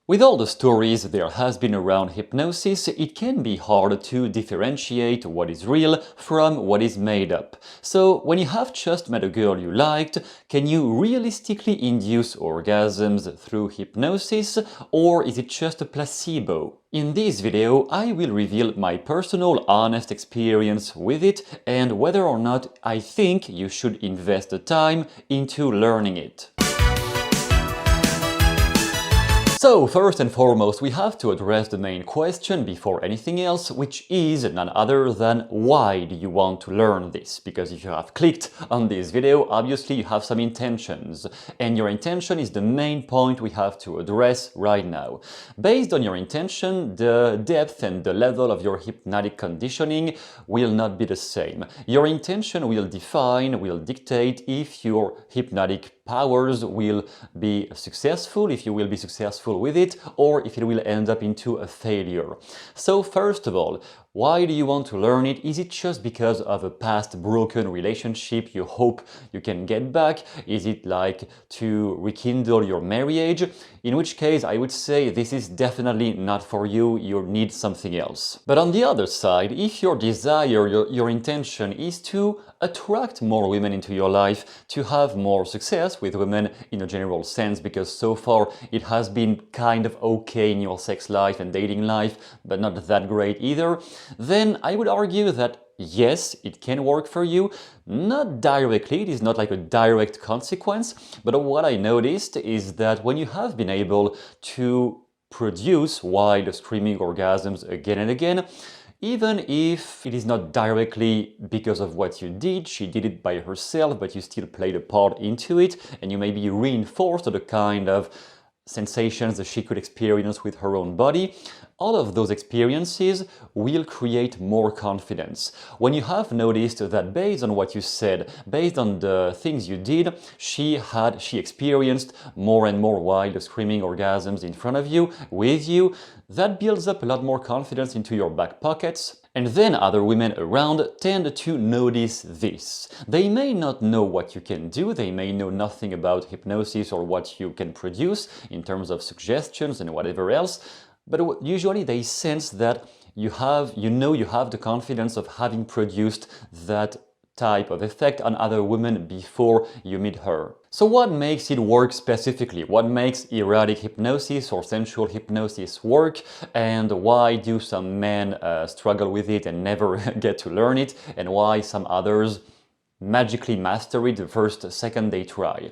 With all the stories there has been around hypnosis, it can be hard to differentiate what is real from what is made up. So, when you have just met a girl you liked, can you realistically induce orgasms through hypnosis, or is it just a placebo? In this video, I will reveal my personal honest experience with it and whether or not I think you should invest the time into learning it. So, first and foremost, we have to address the main question before anything else, which is none other than why do you want to learn this? Because if you have clicked on this video, obviously you have some intentions, and your intention is the main point we have to address right now. Based on your intention, the depth and the level of your hypnotic conditioning will not be the same. Your intention will dictate if your hypnotic powers will be successful, if you will be successful with it, or if it will end up into a failure. So first of all, why do you want to learn it? Is it just because of a past broken relationship you hope you can get back? Is it like to rekindle your marriage? In which case, I would say this is definitely not for you, you need something else. But on the other side, if your desire, your intention is to attract more women into your life, to have more success with women in a general sense, because so far it has been kind of okay in your sex life and dating life, but not that great either, then I would argue that yes, it can work for you. Not directly, it is not like a direct consequence, but what I noticed is that when you have been able to produce wild screaming orgasms again and again, even if it is not directly because of what you did, she did it by herself, but you still played a part into it, and you maybe reinforced the kind of sensations that she could experience with her own body, all of those experiences will create more confidence. When you have noticed that based on what you said, based on the things you did, she experienced more and more wild screaming orgasms in front of you, with you, that builds up a lot more confidence into your back pockets. And then other women around tend to notice this. They may not know what you can do, they may know nothing about hypnosis or what you can produce in terms of suggestions and whatever else, but usually they sense that you have the confidence of having produced that type of effect on other women before you meet her. So what makes it work specifically? What makes erotic hypnosis or sensual hypnosis work? And why do some men struggle with it and never get to learn it? And why some others magically master it the first second they try?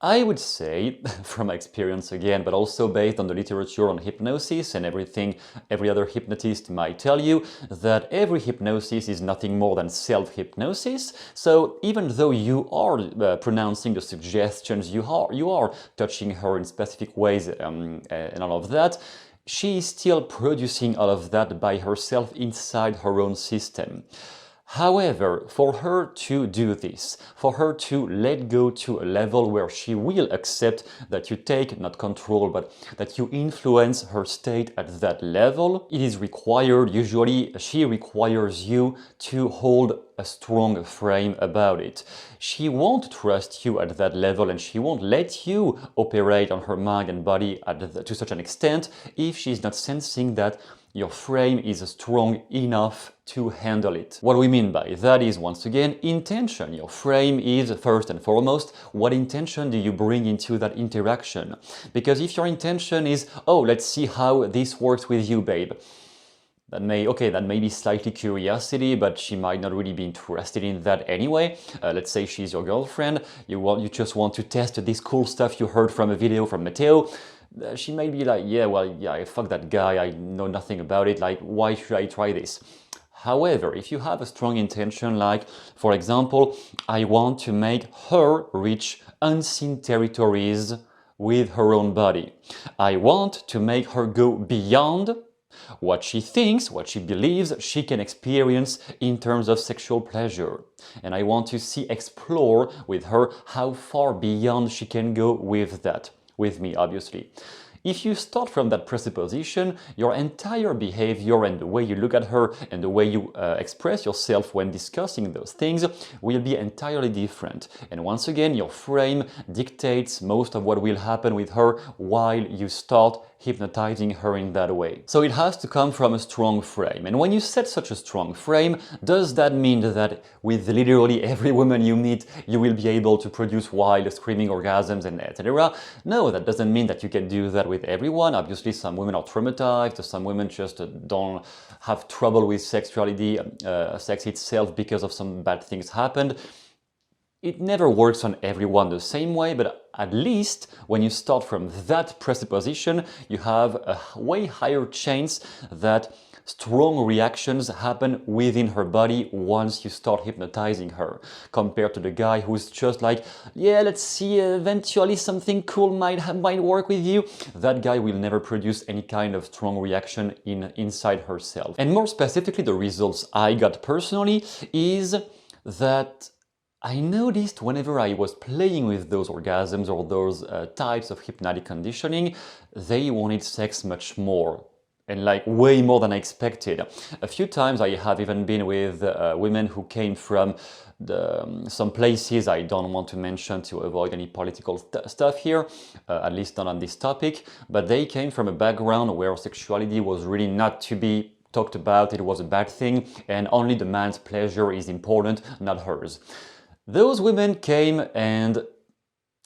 I would say, from my experience again, but also based on the literature on hypnosis and everything every other hypnotist might tell you, that every hypnosis is nothing more than self-hypnosis. So even though you are pronouncing the suggestions, you are touching her in specific ways and all of that, she is still producing all of that by herself inside her own system. However, for her to do this, for her to let go to a level where she will accept that you take, not control, but that you influence her state at that level, it is required, usually she requires you to hold a strong frame about it. She won't trust you at that level and she won't let you operate on her mind and body to such an extent if she's not sensing that your frame is strong enough to handle it. What we mean by that is, once again, intention. Your frame is first and foremost, what intention do you bring into that interaction? Because if your intention is, oh, let's see how this works with you, babe, that may be slightly curiosity, but she might not really be interested in that anyway. Let's say she's your girlfriend, you just want to test this cool stuff you heard from a video from Matteo. She may be like, yeah, fuck that guy, I know nothing about it, like, why should I try this? However, if you have a strong intention, like, for example, I want to make her reach unseen territories with her own body. I want to make her go beyond what she thinks, what she believes she can experience in terms of sexual pleasure. And I want to explore with her how far beyond she can go with that. With me, obviously. If you start from that presupposition, your entire behavior and the way you look at her and the way you express yourself when discussing those things will be entirely different. And once again, your frame dictates most of what will happen with her while you start hypnotizing her in that way. So it has to come from a strong frame. And when you set such a strong frame, does that mean that with literally every woman you meet, you will be able to produce wild screaming orgasms and etc.? No, that doesn't mean that you can do that with everyone. Obviously, some women are traumatized, some women just don't have trouble with sexuality, sex itself, because of some bad things happened. It never works on everyone the same way, but at least when you start from that presupposition, you have a way higher chance that strong reactions happen within her body once you start hypnotizing her, compared to the guy who's just like, yeah, let's see, eventually something cool might work with you. That guy will never produce any kind of strong reaction inside herself. And more specifically, the results I got personally is that I noticed whenever I was playing with those orgasms or those types of hypnotic conditioning, they wanted sex much more. And like way more than I expected. A few times I have even been with women who came from some places I don't want to mention to avoid any political stuff here, at least not on this topic, but they came from a background where sexuality was really not to be talked about, it was a bad thing, and only the man's pleasure is important, not hers. Those women came and,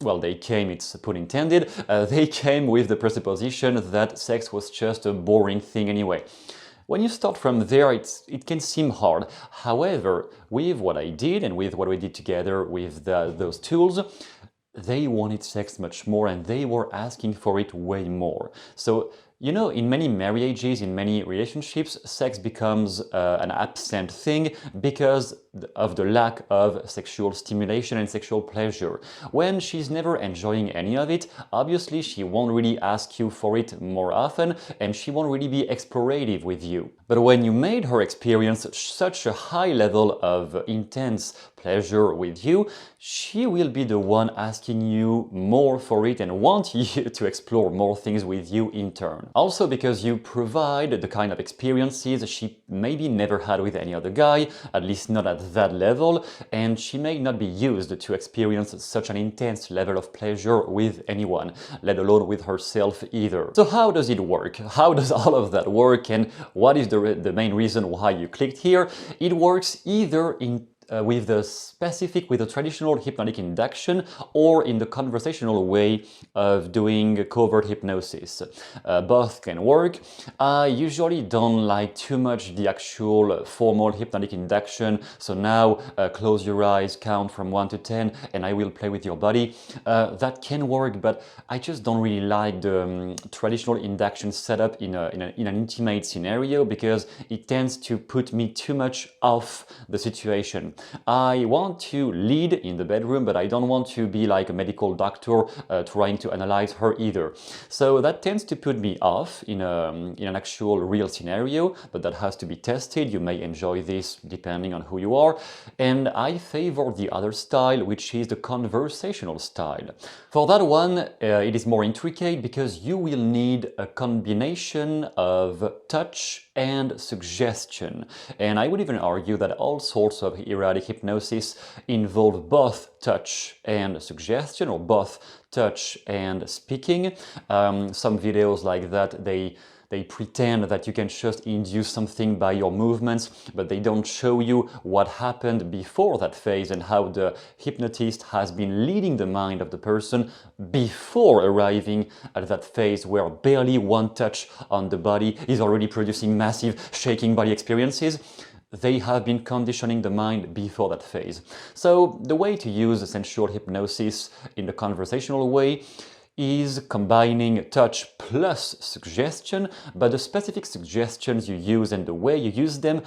well, they came, it's pun intended, they came with the presupposition that sex was just a boring thing anyway. When you start from there, it can seem hard. However, with what I did and with what we did together with those tools, they wanted sex much more and they were asking for it way more. So, you know, in many marriages, in many relationships, sex becomes an absent thing because of the lack of sexual stimulation and sexual pleasure. When she's never enjoying any of it, obviously she won't really ask you for it more often and she won't really be explorative with you. But when you made her experience such a high level of intense pleasure with you, she will be the one asking you more for it and want you to explore more things with you in turn. Also because you provide the kind of experiences she maybe never had with any other guy, at least not at that level, and she may not be used to experience such an intense level of pleasure with anyone, let alone with herself either. So how does it work? How does all of that work, and what is the main reason why you clicked here? It works either with the traditional hypnotic induction or in the conversational way of doing covert hypnosis. Both can work. I usually don't like too much the actual formal hypnotic induction, so now close your eyes, count from 1 to 10 and I will play with your body. That can work, but I just don't really like the traditional induction setup in an intimate scenario because it tends to put me too much off the situation. I want to lead in the bedroom, but I don't want to be like a medical doctor trying to analyze her either. So that tends to put me off in an actual real scenario, but that has to be tested. You may enjoy this depending on who you are. And I favor the other style, which is the conversational style. For that one, it is more intricate because you will need a combination of touch and suggestion. And I would even argue that all sorts of erotic hypnosis involve both touch and suggestion, or both touch and speaking. Some videos like that, they pretend that you can just induce something by your movements, but they don't show you what happened before that phase and how the hypnotist has been leading the mind of the person before arriving at that phase where barely one touch on the body is already producing massive shaking body experiences. They have been conditioning the mind before that phase. So the way to use sensual hypnosis in the conversational way is combining touch plus suggestion, but the specific suggestions you use and the way you use them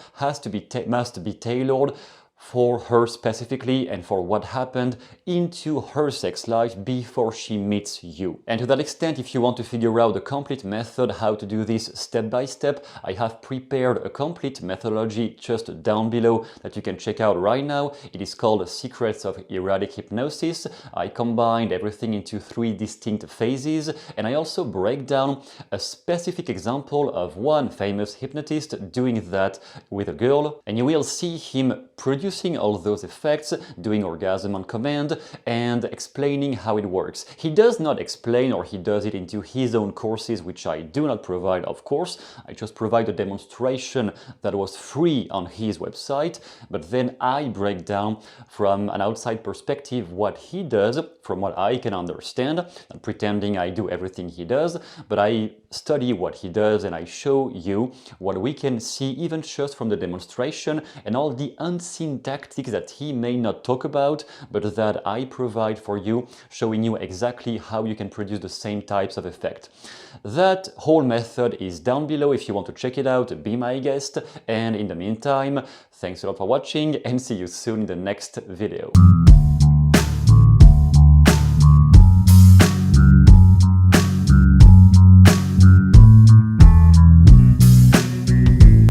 must be tailored for her specifically and for what happened into her sex life before she meets you. And to that extent, if you want to figure out the complete method, how to do this step by step, I have prepared a complete methodology just down below that you can check out right now. It is called Secrets of Erotic Hypnosis. I combined everything into 3 distinct phases, and I also break down a specific example of one famous hypnotist doing that with a girl, and you will see him produce producing all those effects, doing orgasm on command, and explaining how it works. He does not explain, or he does it into his own courses, which I do not provide, of course. I just provide a demonstration that was free on his website, but then I break down from an outside perspective what he does, from what I can understand, not pretending I do everything he does, but I study what he does and I show you what we can see even just from the demonstration and all the unseen tactics that he may not talk about, but that I provide for you, showing you exactly how you can produce the same types of effect. That whole method is down below if you want to check it out, be my guest, and in the meantime, thanks a lot for watching and see you soon in the next video.